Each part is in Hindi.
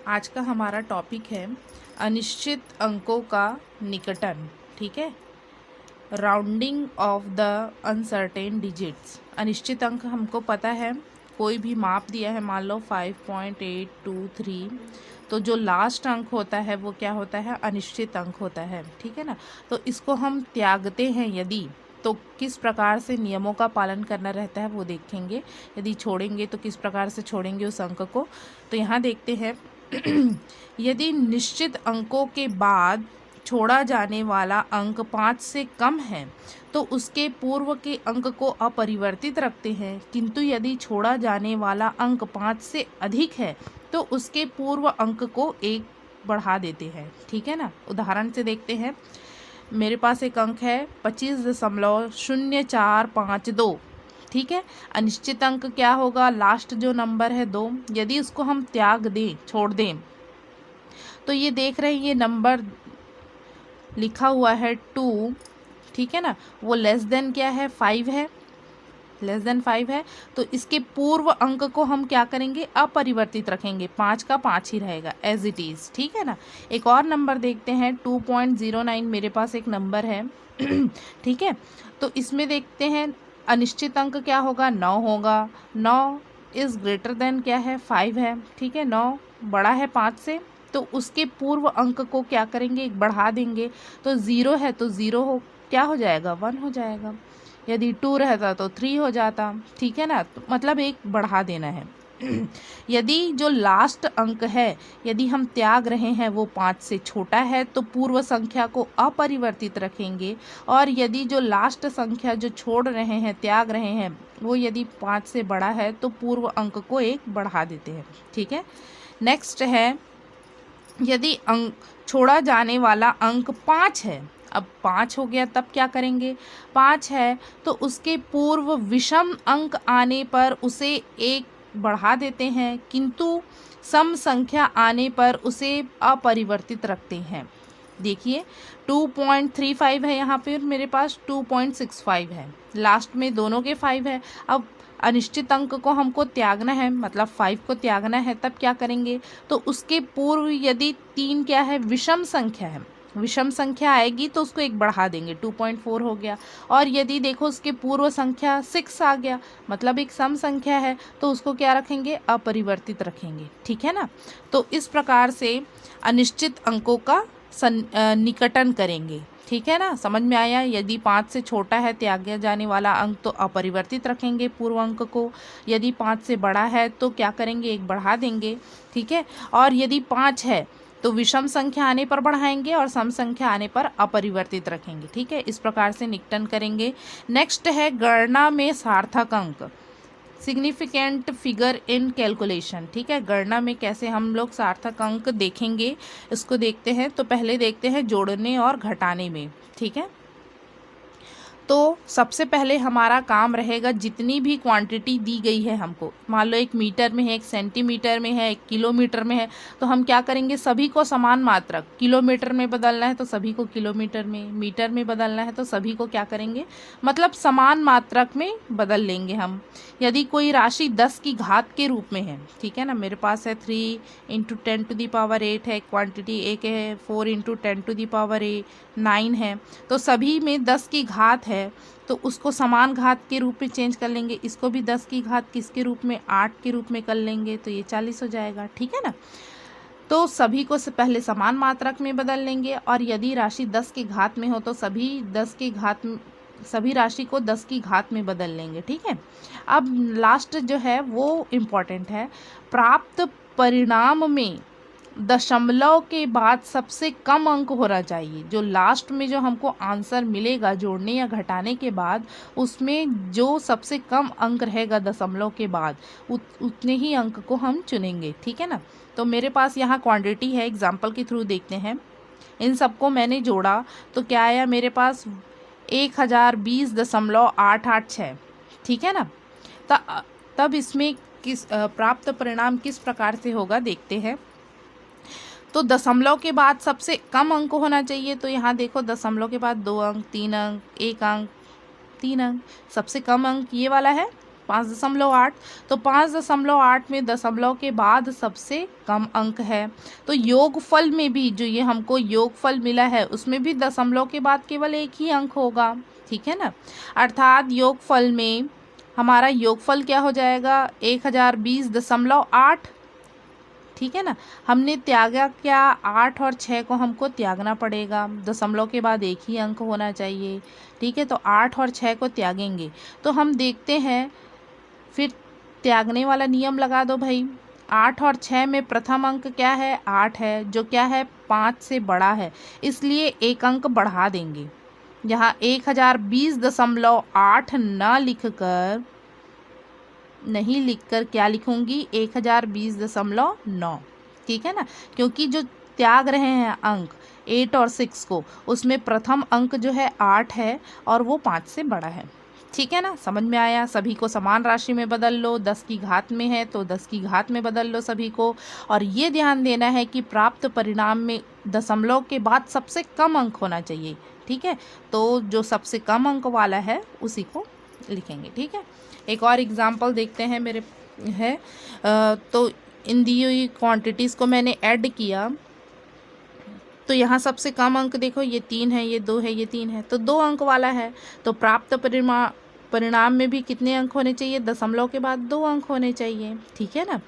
आज का हमारा टॉपिक है अनिश्चित अंकों का निकटन। ठीक है, rounding off the uncertain digits. अनिश्चित अंक हमको पता है, कोई भी माप दिया है, मान लो 5.823, तो जो लास्ट अंक होता है वो क्या होता है, अनिश्चित अंक होता है। ठीक है ना, तो इसको हम त्यागते हैं यदि, तो किस प्रकार से नियमों का पालन करना रहता है वो देखेंगे। यदि छोड़ेंगे तो किस प्रकार से छोड़ेंगे उस अंक को। तो यहाँ देखते हैं यदि निश्चित अंकों के बाद छोड़ा जाने वाला अंक 5 से कम है तो उसके पूर्व के अंक को अपरिवर्तित रखते हैं, किंतु यदि छोड़ा जाने वाला अंक 5 से अधिक है तो उसके पूर्व अंक को 1 बढ़ा देते हैं। ठीक है ना, उदाहरण से देखते हैं। मेरे पास एक अंक है 25.0452। ठीक है, अनिश्चित अंक क्या होगा, लास्ट जो नंबर है 2, यदि उसको हम त्याग दें, छोड़ दें, तो ये देख रहे हैं ये नंबर लिखा हुआ है 2। ठीक है ना, वो लेस देन क्या है, 5 है, लेस देन 5 है, तो इसके पूर्व अंक को हम क्या करेंगे, अपरिवर्तित रखेंगे, 5 का 5 ही रहेगा एज इट इज़। ठीक है ना, एक और नंबर देखते हैं 2.09, मेरे पास एक नंबर है ठीक है, तो इसमें देखते हैं अनिश्चित अंक क्या होगा, 9 होगा। 9 इज़ ग्रेटर देन क्या है, 5 है। ठीक है, 9 बड़ा है 5 से, तो उसके पूर्व अंक को क्या करेंगे, एक बढ़ा देंगे, तो 0 है तो 0 हो क्या हो जाएगा, 1 हो जाएगा। यदि 2 रहता तो 3 हो जाता। ठीक है ना, तो मतलब एक बढ़ा देना है यदि जो लास्ट अंक है, यदि हम त्याग रहे हैं वो 5 से छोटा है तो पूर्व संख्या को अपरिवर्तित रखेंगे, और यदि जो लास्ट संख्या जो छोड़ रहे हैं, त्याग रहे हैं, वो यदि 5 से बड़ा है तो पूर्व अंक को 1 बढ़ा देते हैं। ठीक है, नेक्स्ट है यदि अंक छोड़ा जाने वाला अंक 5 है, अब 5 हो गया तब क्या करेंगे, 5 है तो उसके पूर्व विषम अंक आने पर उसे 1 बढ़ा देते हैं, किंतु सम संख्या आने पर उसे अपरिवर्तित रखते हैं। देखिए 2.35 है, यहाँ पे मेरे पास 2.65 है, लास्ट में दोनों के 5 है। अब अनिश्चित अंक को हमको त्यागना है, मतलब 5 को त्यागना है, तब क्या करेंगे, तो उसके पूर्व यदि 3 क्या है, विषम संख्या है, विषम संख्या आएगी तो उसको 1 बढ़ा देंगे, 2.4 हो गया। और यदि देखो उसके पूर्व संख्या 6 आ गया, मतलब एक सम संख्या है, तो उसको क्या रखेंगे, अपरिवर्तित रखेंगे। ठीक है ना, तो इस प्रकार से अनिश्चित अंकों का निकटन करेंगे। ठीक है ना, समझ में आया। यदि 5 से छोटा है त्यागा जाने वाला अंक तो अपरिवर्तित रखेंगे पूर्व अंक को, यदि 5 से बड़ा है तो क्या करेंगे, 1 बढ़ा देंगे। ठीक है, और यदि 5 है तो विषम संख्या आने पर बढ़ाएंगे और सम संख्या आने पर अपरिवर्तित रखेंगे। ठीक है, इस प्रकार से निकटन करेंगे। नेक्स्ट है गणना में सार्थक अंक, सिग्निफिकेंट फिगर इन कैलकुलेशन। ठीक है, गणना में कैसे हम लोग सार्थक अंक देखेंगे, इसको देखते हैं। तो पहले देखते हैं जोड़ने और घटाने में। ठीक है, तो सबसे पहले हमारा काम रहेगा, जितनी भी क्वांटिटी दी गई है हमको, मान लो 1 मीटर में है, 1 सेंटीमीटर में है, 1 किलोमीटर में है, तो हम क्या करेंगे, सभी को समान मात्रक, किलोमीटर में बदलना है तो सभी को किलोमीटर में, मीटर में बदलना है तो सभी को क्या करेंगे, मतलब समान मात्रक में बदल लेंगे हम। यदि कोई राशि 10 की घात के रूप में है, ठीक है ना, मेरे पास है 3 × 10⁸ है, क्वांटिटी एक है 4 × 10⁸ 9 है, तो सभी में 10 की घात है, तो उसको समान घात के रूप में चेंज कर लेंगे। इसको भी 10 की घात किसके रूप में, 8 के रूप में कर लेंगे, तो ये 40 हो जाएगा। ठीक है ना, तो सभी को पहले समान मात्रक में बदल लेंगे, और यदि राशि 10 की घात में हो तो सभी राशि को 10 की घात में बदल लेंगे। ठीक है, अब लास्ट जो है वो इम्पॉर्टेंट है, प्राप्त परिणाम में दशमलव के बाद सबसे कम अंक होना चाहिए। जो लास्ट में जो हमको आंसर मिलेगा जोड़ने या घटाने के बाद, उसमें जो सबसे कम अंक रहेगा दशमलव के बाद, उतने ही अंक को हम चुनेंगे। ठीक है ना, तो मेरे पास यहाँ क्वांटिटी है, एग्जाम्पल के थ्रू देखते हैं। इन सबको मैंने जोड़ा तो क्या आया, मेरे पास 1020.886। ठीक है ना, तब इसमें किस प्राप्त परिणाम किस प्रकार से होगा देखते हैं। तो दशमलव के बाद सबसे कम अंक होना चाहिए, तो यहाँ देखो दशमलव के बाद 2 अंक, 3 अंक, 1 अंक, 3 अंक, सबसे कम अंक ये वाला है। 5.8। तो 5.8 में दशमलव के बाद सबसे कम अंक है। तो योगफल में भी जो ये हमको योगफल मिला है उसमें भी दशमलव के बाद केवल एक ही अंक होगा, ठीक है ना। अर्थात योगफल में हमारा योगफल क्या हो जाएगा 1020.8, ठीक है ना। हमने त्यागा क्या 8 और 6 को हमको त्यागना पड़ेगा, दशमलव के बाद एक ही अंक होना चाहिए, ठीक है। तो 8 और 6 को त्यागेंगे तो हम देखते हैं, फिर त्यागने वाला नियम लगा दो भाई। 8 और 6 में प्रथम अंक क्या है 8 है, जो क्या है 5 से बड़ा है, इसलिए एक अंक बढ़ा देंगे। यहाँ 1020.8 नहीं लिखकर क्या लिखूंगी 1020.9, ठीक है ना। क्योंकि जो त्याग रहे हैं अंक 8 और 6 को, उसमें प्रथम अंक जो है 8 है और वो 5 से बड़ा है, ठीक है ना। समझ में आया। सभी को समान राशि में बदल लो, 10 की घात में है तो 10 की घात में बदल लो सभी को। और ये ध्यान देना है कि प्राप्त परिणाम में दशमलव के बाद सबसे कम अंक होना चाहिए, ठीक है। तो जो सबसे कम अंक वाला है उसी को लिखेंगे, ठीक है। एक और एग्जाम्पल देखते हैं मेरे है। तो इन दी हुई क्वांटिटीज़ को मैंने ऐड किया, तो यहाँ सबसे कम अंक देखो ये 3 है, ये 2 है, ये 3 है, तो 2 अंक वाला है। तो प्राप्त परिणाम में भी कितने अंक होने चाहिए, दशमलव के बाद 2 अंक होने चाहिए, ठीक है ना।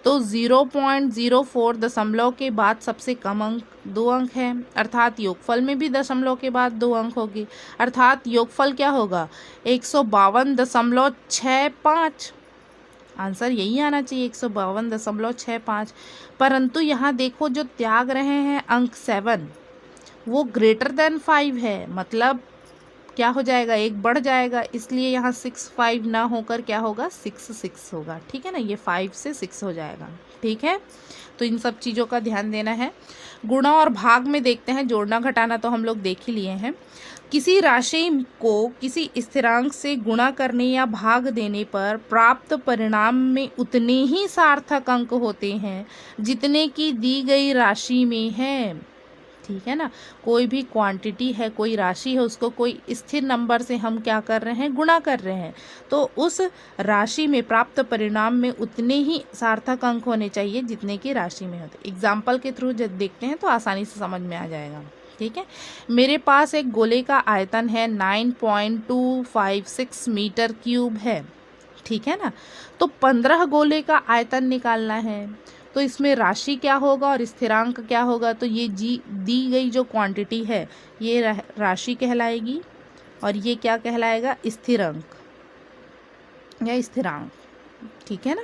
तो 0.04 दशमलव के बाद सबसे कम अंक 2 अंक है, अर्थात योगफल में भी दशमलव के बाद 2 अंक होगी, अर्थात योगफल क्या होगा 152.65। आंसर यही आना चाहिए 152.65। परंतु यहाँ देखो जो त्याग रहे हैं अंक 7 वो ग्रेटर देन 5 है, मतलब क्या हो जाएगा एक बढ़ जाएगा, इसलिए यहाँ 6 ना होकर क्या होगा 6 होगा, ठीक है ना। ये 5 से 6 हो जाएगा, ठीक है। तो इन सब चीज़ों का ध्यान देना है। गुणा और भाग में देखते हैं, जोड़ना घटाना तो हम लोग देख ही लिए हैं। किसी राशि को किसी स्थिरांक से गुणा करने या भाग देने पर प्राप्त परिणाम में उतने ही सार्थक अंक होते हैं जितने की दी गई राशि में है, ठीक है ना। कोई भी क्वांटिटी है, कोई राशि है, उसको कोई स्थिर नंबर से हम क्या कर रहे हैं गुणा कर रहे हैं, तो उस राशि में प्राप्त परिणाम में उतने ही सार्थक अंक होने चाहिए जितने की राशि में होते। एग्जाम्पल के थ्रू जब देखते हैं तो आसानी से समझ में आ जाएगा, ठीक है। मेरे पास एक गोले का आयतन है 9.256 मीटर क्यूब है, ठीक है ना। तो 15 गोले का आयतन निकालना है, तो इसमें राशि क्या होगा और स्थिरांक क्या होगा, तो ये दी गई जो क्वांटिटी है ये राशि कहलाएगी और ये क्या कहलाएगा स्थिरांक या स्थिरांक, ठीक है ना।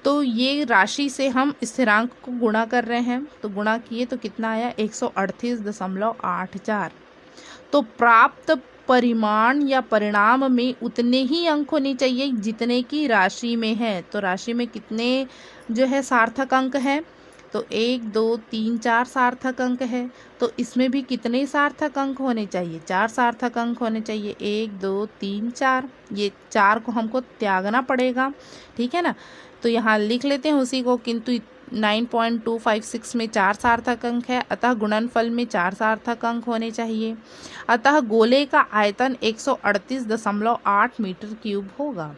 तो ये राशि से हम स्थिरांक को गुणा कर रहे हैं, तो गुणा किए तो कितना आया 138.84। तो प्राप्त परिमाण या परिणाम में उतने ही अंक होने चाहिए जितने की राशि में है। तो राशि में कितने जो है सार्थक अंक है, तो 1 2 3 4 सार्थक अंक है। तो इसमें भी कितने सार्थक अंक होने चाहिए 4 सार्थक अंक होने चाहिए, 1 2 3 4। ये 4 को हमको त्यागना पड़ेगा, ठीक है ना। तो यहाँ लिख लेते हैं उसी को, किंतु 9.256 में 4 सार्थक अंक है, अतः गुणनफल में 4 सार्थक अंक होने चाहिए। अतः गोले का आयतन 138.8 मीटर क्यूब होगा।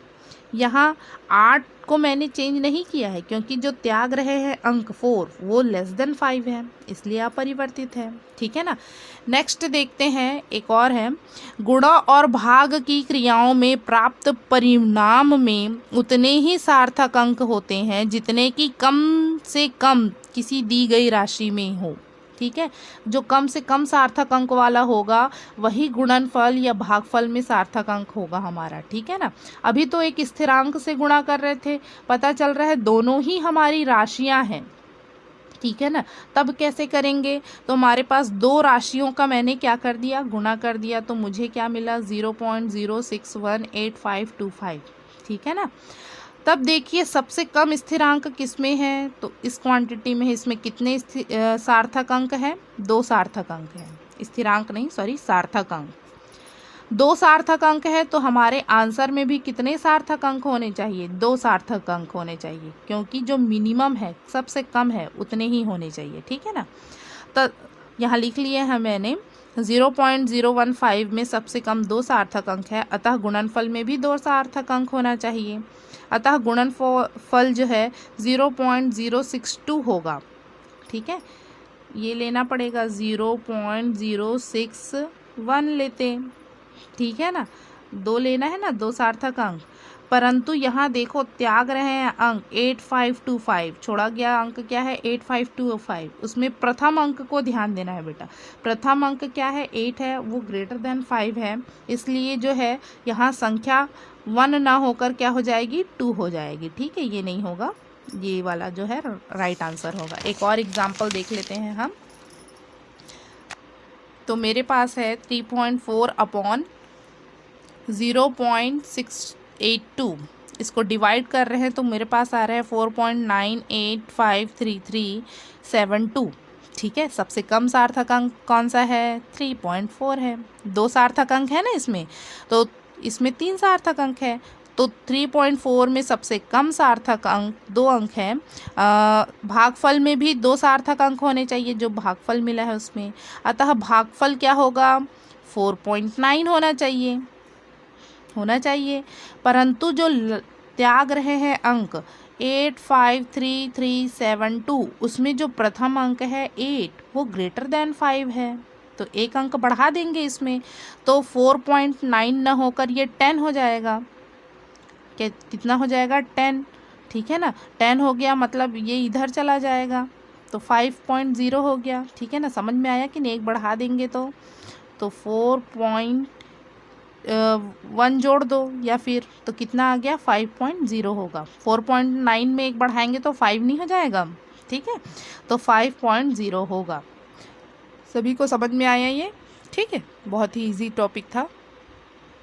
यहाँ 8 को मैंने चेंज नहीं किया है क्योंकि जो त्याग रहे हैं अंक 4 वो लेस देन 5 है, इसलिए अपरिवर्तित है, ठीक है ना। नेक्स्ट देखते हैं, एक और है, गुणा और भाग की क्रियाओं में प्राप्त परिणाम में उतने ही सार्थक अंक होते हैं जितने की कम से कम किसी दी गई राशि में हो, ठीक है। जो कम से कम सार्थक अंक वाला होगा वही गुणनफल या भागफल में सार्थक अंक होगा हमारा, ठीक है ना। अभी तो एक स्थिरांक से गुणा कर रहे थे, पता चल रहा है दोनों ही हमारी राशियां हैं, ठीक है ना। तब कैसे करेंगे, तो हमारे पास 2 राशियों का मैंने क्या कर दिया गुणा कर दिया, तो मुझे क्या मिला 0.0618525, ठीक है ना। तब देखिए सबसे कम स्थिरांक किस में है, तो इस क्वांटिटी में है। इसमें कितने सार्थक अंक हैं 2 सार्थक अंक हैं, स्थिरांक नहीं सॉरी सार्थक अंक 2 सार्थक अंक है। तो हमारे आंसर में भी कितने सार्थक अंक होने चाहिए 2 सार्थक अंक होने चाहिए, क्योंकि जो मिनिमम है सबसे कम है उतने ही होने चाहिए, ठीक है ना। तो यहाँ लिख लिए हैं मैंने 0.015 में सबसे कम 2 सार्थक अंक है, अतः गुणनफल में भी 2 सार्थक अंक होना चाहिए। अतः गुणनफल जो है 0.062 होगा। ठीक है, ये लेना पड़ेगा 0.061 लेते, ठीक है ना, 2 लेना है ना, 2 सार्थक अंक। परंतु यहाँ देखो त्याग रहे हैं अंक 8525, छोड़ा गया अंक क्या है 8525, उसमें प्रथम अंक को ध्यान देना है बेटा। प्रथम अंक क्या है 8 है, वो ग्रेटर देन 5 है, इसलिए जो है यहाँ संख्या 1 ना होकर क्या हो जाएगी 2 हो जाएगी। ठीक है, ये नहीं होगा, ये वाला जो है राइट आंसर होगा। एक और एग्जाम्पल देख लेते हैं हम। तो मेरे पास है 3.4 अपॉन 0.682, इसको डिवाइड कर रहे हैं तो मेरे पास आ रहा है 4.98533372। ठीक है, सबसे कम सार्थक अंक कौन सा है 3.4 है। 2 सार्थक अंक है ना इसमें, तो इसमें 3 सार्थक अंक है, तो 3.4 में सबसे कम सार्थक अंक 2 अंक है। भागफल में भी 2 सार्थक अंक होने चाहिए, जो भागफल मिला है उसमें, अतः भागफल क्या होगा 4.9 होना चाहिए। परंतु जो त्याग रहे हैं अंक 853372, उसमें जो प्रथम अंक है 8, वो ग्रेटर देन 5 है, तो एक अंक बढ़ा देंगे इसमें, तो 4.9 न होकर ये 10 हो जाएगा। कितना हो जाएगा 10, ठीक है ना, 10 हो गया, मतलब ये इधर चला जाएगा, तो 5.0 हो गया। ठीक है ना, समझ में आया कि नहीं, एक बढ़ा देंगे तो 4.1 जोड़ दो, या फिर तो कितना आ गया 5.0 होगा। 4.9 में एक बढ़ाएंगे तो 5 नहीं हो जाएगा। ठीक है, तो 5.0 होगा। सभी को समझ में आया ये? ठीक है, बहुत ही इजी टॉपिक था।